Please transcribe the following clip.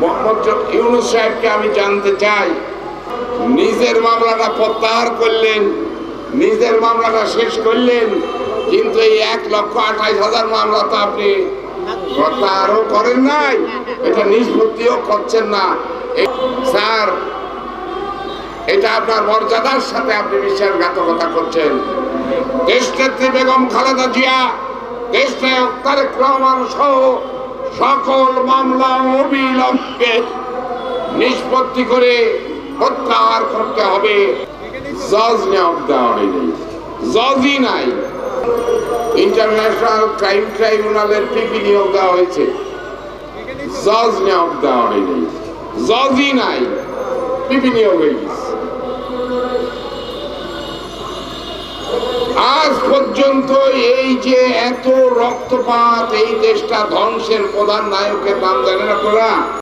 মোহাম্মদ ইউনূস সাহেবকে আমি জানতে চাই, নিজের মামলাটা প্রত্যাহার করলেন, নিজের মামলাটা শেষ করলেন, কিন্তু এই 1,28,000 মামলা তো আপনি প্রত্যাহারও করেন নাই, এটা নিষ্পত্তিও করছেন না। স্যার, এটা আপনার মর্যাদার সাথে আপনি বিশ্বাসঘাতকতা করছেন। দেশনেত্রী বেগম খালেদা জিয়া, দেশনায়ক তারেক রহমান সহ সকল মামলা অবিলম্বে নিষ্পত্তি করে প্রত্যাহার করতে হবে। জজ নিয়োগ দেওয়া হয়নি, জজই নাই। ইন্টারন্যাশনাল ক্রাইম ট্রাইব্যুনালের পিপি নিয়োগ দেওয়া হয়েছে, জজ নিয়োগ দেওয়া হয়নি, জজই নাই, পিপি নিয়োগ হয়ে গেছে। আজ পর্যন্ত এই যে এত রক্তপাত, এই দেশটা ধ্বংসের প্রধান নায়কের নাম জানেন আপনারা?